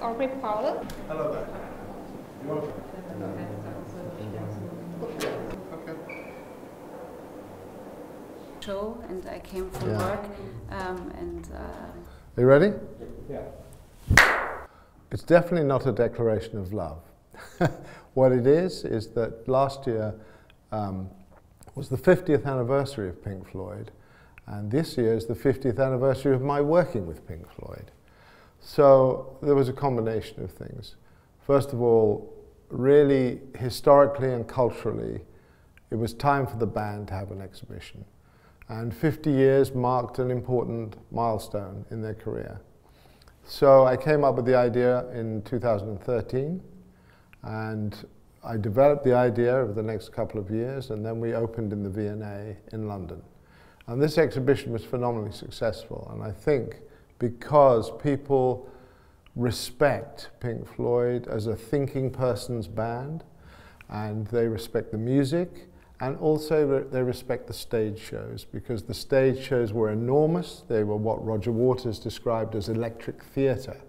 Aubrey Powell. Hello there. You welcome. Okay. Show, and I came from work, Are you ready? Yeah. It's definitely not a declaration of love. What it is that last year was the 50th anniversary of Pink Floyd, and this year is the 50th anniversary of my working with Pink Floyd. So there was a combination of things. First of all, really historically and culturally, it was time for the band to have an exhibition. And 50 years marked an important milestone in their career. So I came up with the idea in 2013, and I developed the idea over the next couple of years, and then we opened in the V&A in London. And this exhibition was phenomenally successful, and I think because people respect Pink Floyd as a thinking person's band, and they respect the music, and also they respect the stage shows, because the stage shows were enormous. They were what Roger Waters described as electric theatre.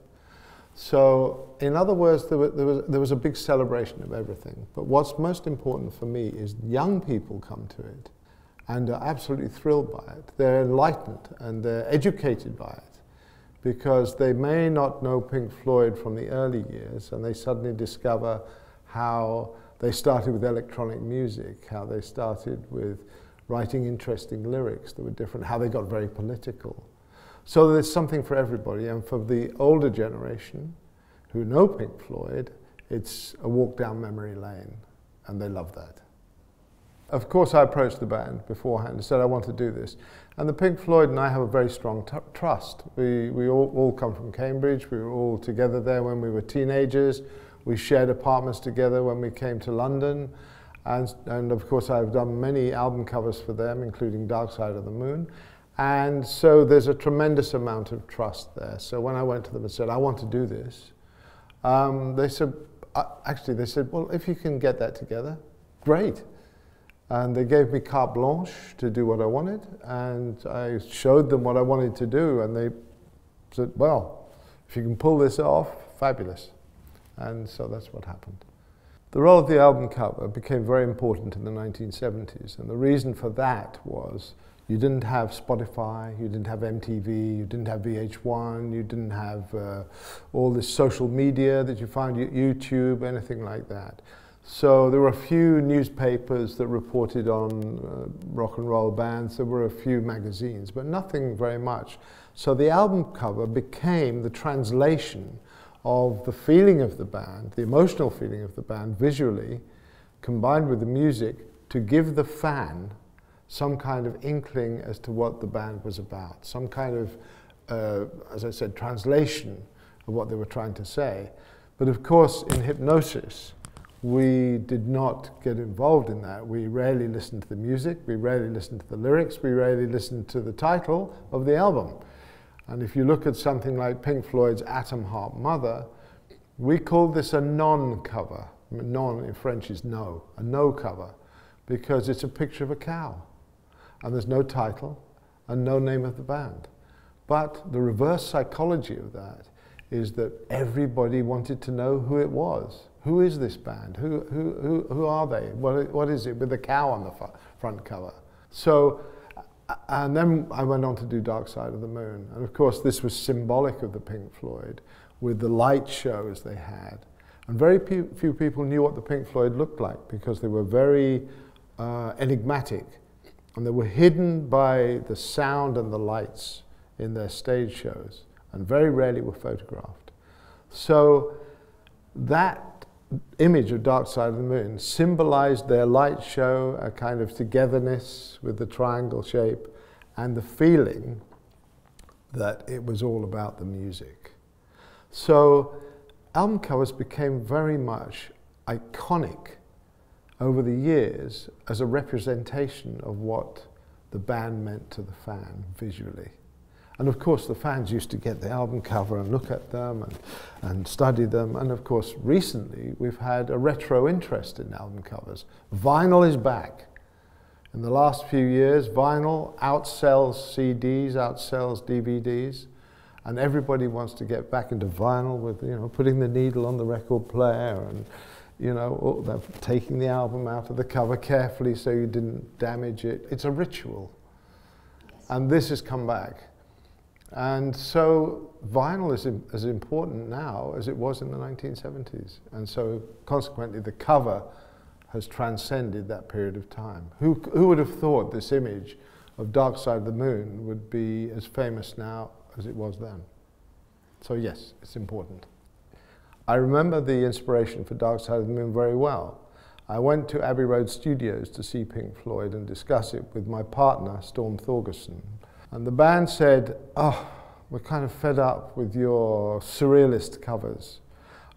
So, in other words, there was a big celebration of everything. But what's most important for me is young people come to it and are absolutely thrilled by it. They're enlightened and they're educated by it, because they may not know Pink Floyd from the early years, and they suddenly discover how they started with electronic music, how they started with writing interesting lyrics that were different, how they got very political. So there's something for everybody, and for the older generation who know Pink Floyd, it's a walk down memory lane, and they love that. Of course, I approached the band beforehand and said I want to do this. And the Pink Floyd and I have a very strong trust. We all come from Cambridge. We were all together there when we were teenagers. We shared apartments together when we came to London. And of course, I've done many album covers for them, including Dark Side of the Moon. And so there's a tremendous amount of trust there. So when I went to them and said, I want to do this, they said, they said, well, if you can get that together, great. And they gave me carte blanche to do what I wanted, and I showed them what I wanted to do, and they said, well, if you can pull this off, fabulous. And so that's what happened. The role of the album cover became very important in the 1970s, and the reason for that was you didn't have Spotify, you didn't have MTV, you didn't have VH1, you didn't have all this social media that you find, YouTube, anything like that. So there were a few newspapers that reported on rock and roll bands. There were a few magazines, but nothing very much. So the album cover became the translation of the feeling of the band, the emotional feeling of the band visually, combined with the music, to give the fan some kind of inkling as to what the band was about, some kind of, as I said, translation of what they were trying to say. But of course, in Hypnosis, we did not get involved in that. We rarely listened to the music, we rarely listened to the lyrics, we rarely listened to the title of the album. And if you look at something like Pink Floyd's Atom Heart Mother, we called this a non-cover. Non in French is no, a no cover, because it's a picture of a cow. And there's no title and no name of the band. But the reverse psychology of that is that everybody wanted to know who it was. Who is this band? Who are they? What is it with the cow on the front cover? So, and then I went on to do Dark Side of the Moon. And of course, this was symbolic of the Pink Floyd with the light shows they had. And very few people knew what the Pink Floyd looked like, because they were very enigmatic. And they were hidden by the sound and the lights in their stage shows, and very rarely were photographed. So that image of Dark Side of the Moon symbolized their light show, a kind of togetherness with the triangle shape, and the feeling that it was all about the music. So album covers became very much iconic over the years as a representation of what the band meant to the fan visually. And of course, the fans used to get the album cover and look at them and study them. And of course, recently, we've had a retro interest in album covers. Vinyl is back. In the last few years, vinyl outsells CDs, outsells DVDs. And everybody wants to get back into vinyl with, you know, putting the needle on the record player and, you know, taking the album out of the cover carefully so you didn't damage it. It's a ritual. Yes. And this has come back. And so vinyl is as important now as it was in the 1970s. And so consequently the cover has transcended that period of time. Who would have thought this image of Dark Side of the Moon would be as famous now as it was then? So yes, it's important. I remember the inspiration for Dark Side of the Moon very well. I went to Abbey Road Studios to see Pink Floyd and discuss it with my partner, Storm Thorgerson. And the band said, oh, we're kind of fed up with your surrealist covers.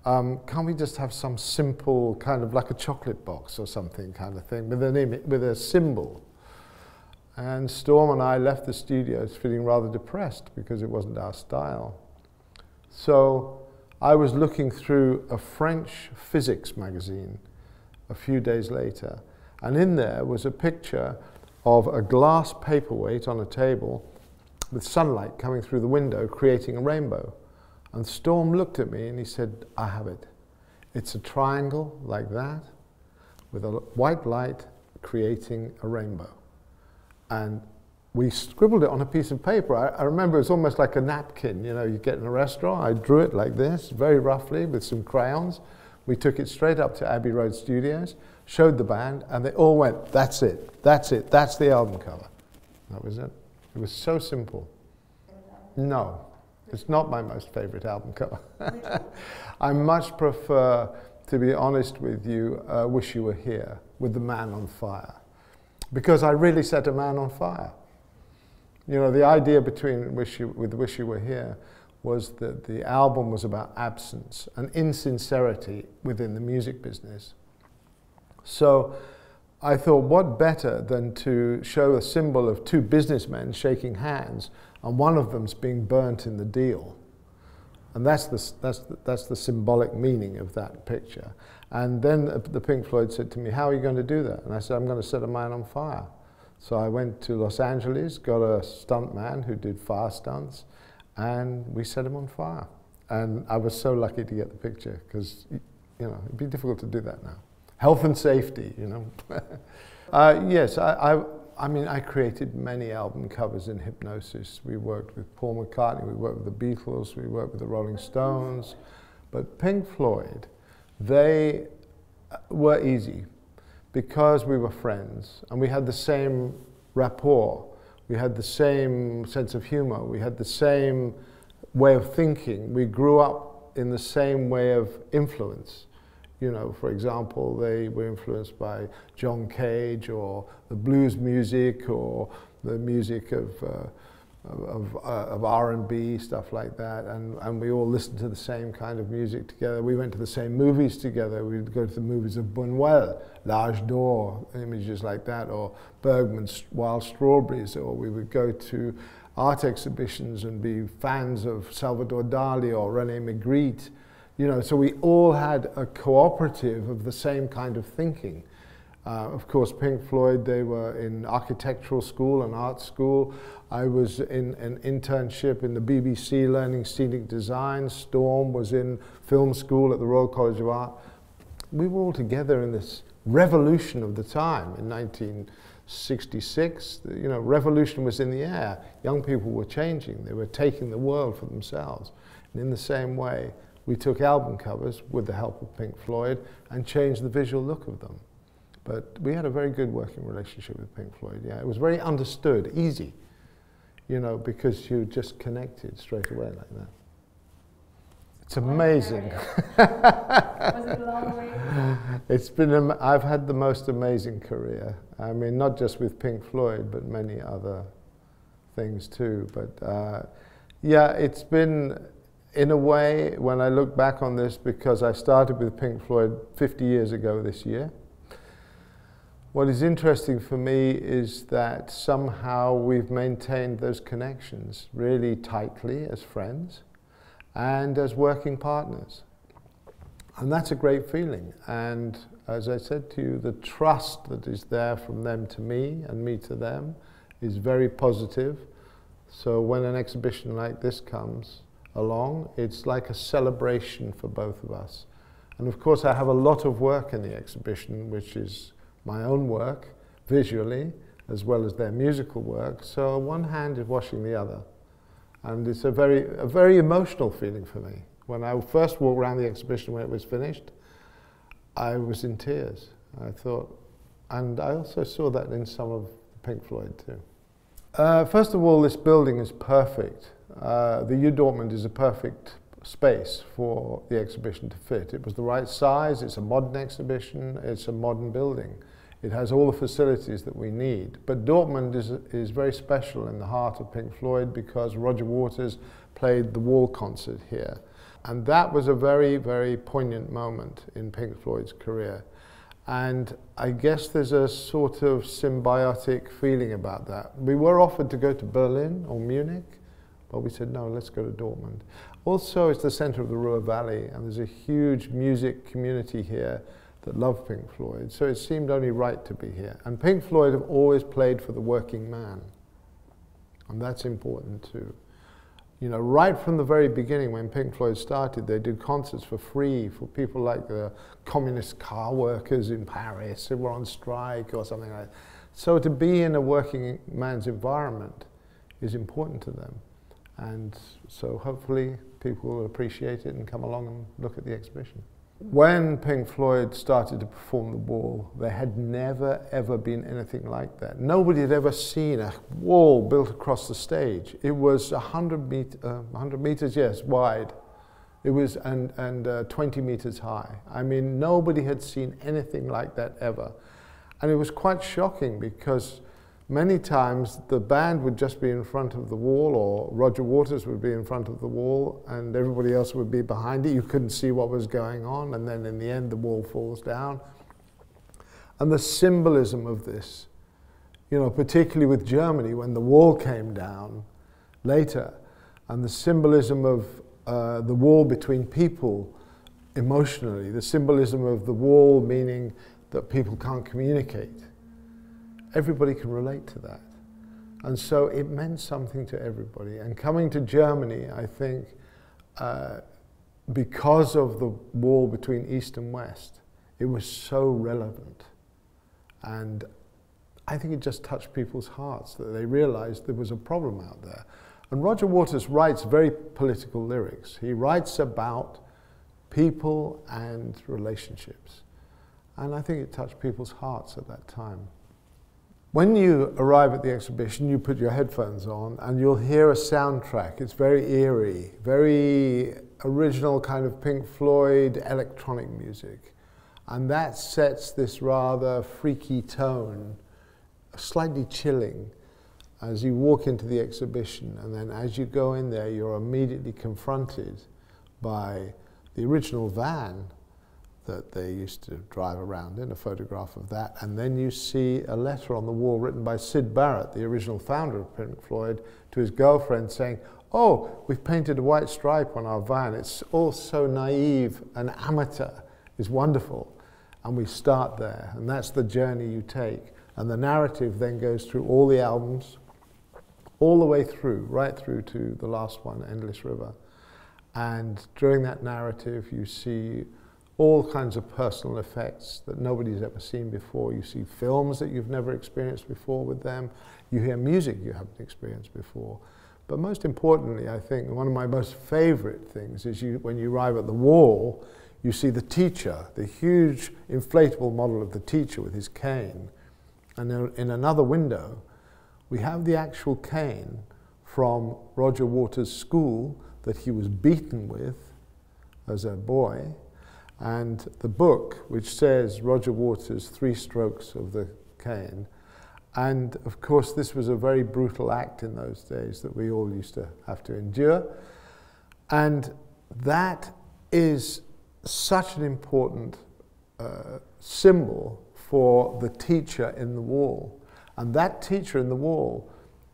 Can't we just have some simple, kind of like a chocolate box or something kind of thing, with an image, with a symbol? And Storm and I left the studios feeling rather depressed because it wasn't our style. So I was looking through a French physics magazine a few days later, and in there was a picture of a glass paperweight on a table with sunlight coming through the window, creating a rainbow. And Storm looked at me and he said, I have it. It's a triangle like that with a white light creating a rainbow. And we scribbled it on a piece of paper. I remember it was almost like a napkin, you know, you get in a restaurant. I drew it like this, very roughly, with some crayons. We took it straight up to Abbey Road Studios, showed the band, and they all went, that's it, that's the album cover. That was it. It was so simple. No. It's not my most favorite album cover. I much prefer, to be honest with you, Wish You Were Here, with the man on fire. Because I really set a man on fire. You know, the idea with Wish You Were Here was that the album was about absence and insincerity within the music business. So I thought, what better than to show a symbol of two businessmen shaking hands and one of them's being burnt in the deal. And that's the symbolic meaning of that picture. And then the Pink Floyd said to me, how are you going to do that? And I said, I'm going to set a man on fire. So I went to Los Angeles, got a stunt man who did fire stunts, and we set him on fire. And I was so lucky to get the picture, because, you know, it'd be difficult to do that now. Health and safety, you know. Yes, I mean, I created many album covers in hypnosis. We worked with Paul McCartney, we worked with the Beatles, we worked with the Rolling Stones. But Pink Floyd, they were easy because we were friends and we had the same rapport. We had the same sense of humor. We had the same way of thinking. We grew up in the same way of influence. You know, for example, they were influenced by John Cage or the blues music or the music of R&B, stuff like that, and we all listened to the same kind of music together. We went to the same movies together. We'd go to the movies of Buñuel, L'Âge d'Or, images like that, or Bergman's Wild Strawberries, or we would go to art exhibitions and be fans of Salvador Dali or René Magritte. You know, so we all had a cooperative of the same kind of thinking. Of course, Pink Floyd, they were in architectural school and art school. I was in an internship in the BBC learning scenic design. Storm was in film school at the Royal College of Art. We were all together in this revolution of the time in 1966. You know, revolution was in the air. Young people were changing. They were taking the world for themselves. And in the same way, we took album covers with the help of Pink Floyd and changed the visual look of them. But we had a very good working relationship with Pink Floyd, yeah. It was very understood, easy, you know, because you just connected straight away like that. It's amazing. Was it a long way? It's been, I've had the most amazing career. I mean, not just with Pink Floyd, but many other things too. But yeah, it's been, in a way, when I look back on this, because I started with Pink Floyd 50 years ago this year, what is interesting for me is that somehow we've maintained those connections really tightly as friends and as working partners. And that's a great feeling. And as I said to you, the trust that is there from them to me and me to them is very positive. So when an exhibition like this comes along, it's like a celebration for both of us. And of course I have a lot of work in the exhibition, which is my own work, visually, as well as their musical work. So one hand is washing the other. And it's a very emotional feeling for me. When I first walked around the exhibition when it was finished, I was in tears. I thought, and I also saw that in some of Pink Floyd too. First of all, this building is perfect. The U Dortmund is a perfect space for the exhibition to fit. It was the right size, it's a modern exhibition, it's a modern building. It has all the facilities that we need. But Dortmund is very special in the heart of Pink Floyd because Roger Waters played the Wall concert here. And that was a very, very poignant moment in Pink Floyd's career. And I guess there's a sort of symbiotic feeling about that. We were offered to go to Berlin or Munich, but we said, no, let's go to Dortmund. Also, it's the center of the Ruhr Valley, and there's a huge music community here that love Pink Floyd, so it seemed only right to be here. And Pink Floyd have always played for the working man, and that's important too. You know, right from the very beginning when Pink Floyd started, they did concerts for free for people like the communist car workers in Paris who were on strike or something like that. So to be in a working man's environment is important to them. And so hopefully people will appreciate it and come along and look at the exhibition. When Pink Floyd started to perform The Wall, there had never ever been anything like that. Nobody had ever seen a wall built across the stage. It was 100 meters, yes, wide. It was and 20 meters high. I mean, nobody had seen anything like that ever. And it was quite shocking because many times the band would just be in front of the wall, or Roger Waters would be in front of the wall and everybody else would be behind it. You couldn't see what was going on, and then in the end the wall falls down. And the symbolism of this, you know, particularly with Germany when the wall came down later, and the symbolism of the wall between people emotionally, the symbolism of the wall meaning that people can't communicate. Everybody can relate to that. And so it meant something to everybody. And coming to Germany, I think, because of the wall between East and West, it was so relevant. And I think it just touched people's hearts that they realized there was a problem out there. And Roger Waters writes very political lyrics. He writes about people and relationships. And I think it touched people's hearts at that time. When you arrive at the exhibition, you put your headphones on and you'll hear a soundtrack. It's very eerie, very original kind of Pink Floyd electronic music. And that sets this rather freaky tone, slightly chilling, as you walk into the exhibition. And then as you go in there, you're immediately confronted by the original van that they used to drive around in, a photograph of that, and then you see a letter on the wall written by Syd Barrett, the original founder of Pink Floyd, to his girlfriend saying, oh, we've painted a white stripe on our van, it's all so naive and amateur, it's wonderful. And we start there, and that's the journey you take. And the narrative then goes through all the albums, all the way through, right through to the last one, Endless River. And during that narrative you see all kinds of personal effects that nobody's ever seen before. You see films that you've never experienced before with them. You hear music you haven't experienced before. But most importantly, I think one of my most favorite things is when you arrive at the wall, you see the teacher, the huge inflatable model of the teacher with his cane. And in another window, we have the actual cane from Roger Waters' school that he was beaten with as a boy, and the book which says Roger Waters' 3 strokes of the cane. And of course this was a very brutal act in those days that we all used to have to endure. And that is such an important symbol for the teacher in the wall. And that teacher in the wall,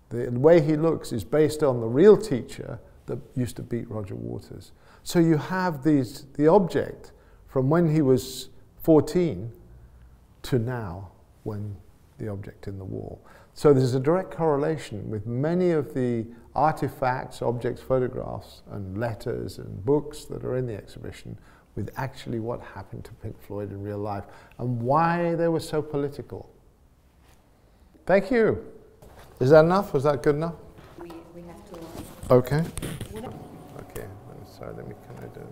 the way he looks is based on the real teacher that used to beat Roger Waters. So you have the object from when he was 14 to now, when the object in the wall. So there's a direct correlation with many of the artifacts, objects, photographs, and letters and books that are in the exhibition with actually what happened to Pink Floyd in real life and why they were so political. Thank you. Is that enough? Was that good enough? We have to. Okay. Okay, sorry, let me, can I do